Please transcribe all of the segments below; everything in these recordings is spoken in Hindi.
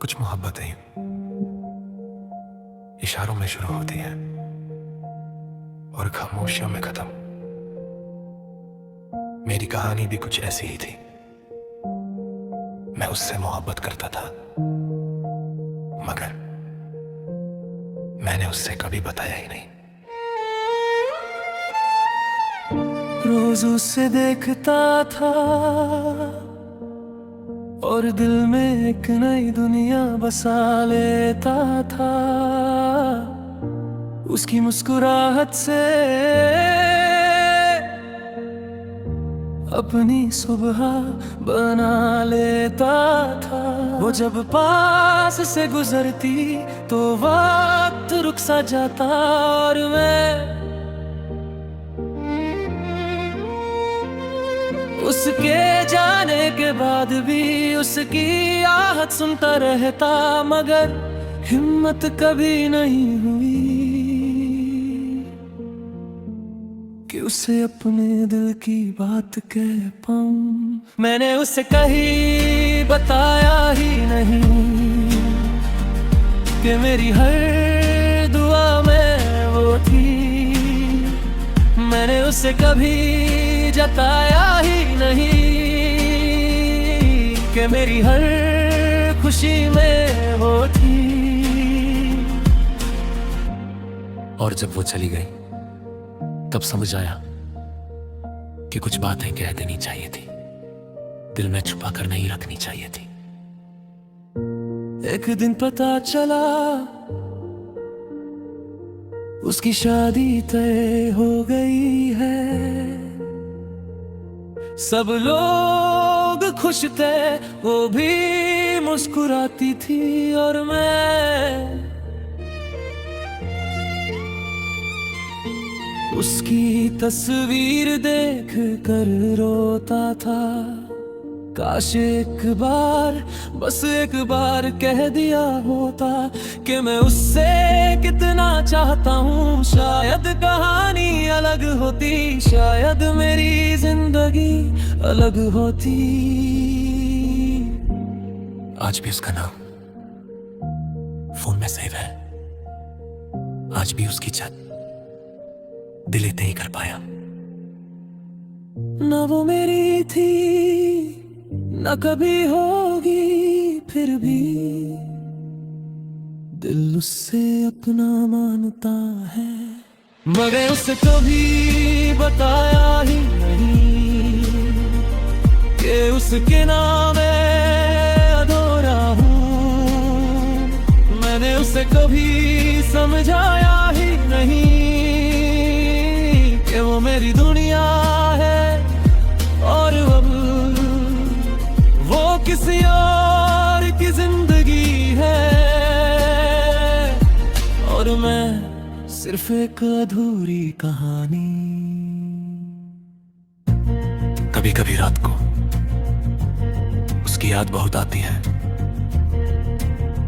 कुछ मोहब्बतें इशारों में शुरू होती हैं और खामोशियों में खत्म। मेरी कहानी भी कुछ ऐसी ही थी। मैं उससे मोहब्बत करता था, मगर मैंने उससे कभी बताया ही नहीं। रोज उसे देखता था और दिल में एक नई दुनिया बसा लेता था। उसकी मुस्कुराहट से अपनी सुबह बना लेता था। वो जब पास से गुजरती तो वक्त रुक सा जाता और मैं उसके जाने के बाद भी उसकी आहट सुनता रहता, मगर हिम्मत कभी नहीं हुई कि उसे अपने दिल की बात कह पाऊं। मैंने उसे कहीं बताया ही नहीं कि मेरी हर दुआ में वो थी। मैंने उसे कभी जताया ही नहीं कि मेरी हर खुशी में वो थी। और जब वो चली गई तब समझ आया कि कुछ बातें कह देनी चाहिए थी, दिल में छुपा कर नहीं रखनी चाहिए थी। एक दिन पता चला उसकी शादी तय हो गई है। सब लोग खुश थे, वो भी मुस्कुराती थी और मैं उसकी तस्वीर देख कर रोता था। काश एक बार, बस एक बार कह दिया होता कि मैं उससे कितना चाहता हूँ। शायद कहानी अलग होती, शायद मेरी जिंदगी अलग होती। आज भी उसका नाम फोन में सेव है, आज भी उसकी छत दिल इतने ही कर पाया। न वो मेरी थी न कभी होगी, फिर भी दिल उससे अपना मानता है। मगर उसे कभी बताया ही नहीं कि उसके नाम अधूरा हूँ। मैंने उसे कभी समझाया ही नहीं कि वो मेरी दुनिया है और अब वो किसी और की जिंदगी है और मैं सिर्फ एक अधूरी कहानी। कभी कभी रात को उसकी याद बहुत आती है।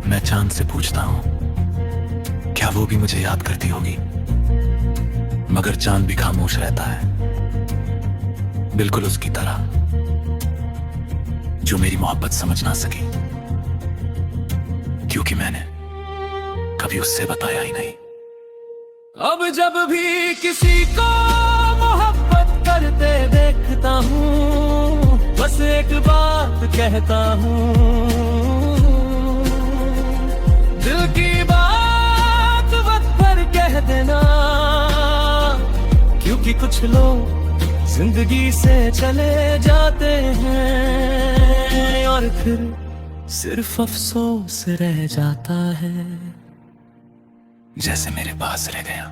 मैं चांद से पूछता हूं क्या वो भी मुझे याद करती होगी, मगर चांद भी खामोश रहता है, बिल्कुल उसकी तरह जो मेरी मोहब्बत समझ ना सकी, क्योंकि मैंने कभी उससे बताया ही नहीं। अब जब भी किसी को मोहब्बत करते देखता हूँ, बस एक बात कहता हूँ, दिल की बात वक्त पर कह देना। क्योंकि कुछ लोग जिंदगी से चले जाते हैं और फिर सिर्फ अफसोस रह जाता है, जैसे मेरे पास रह गया।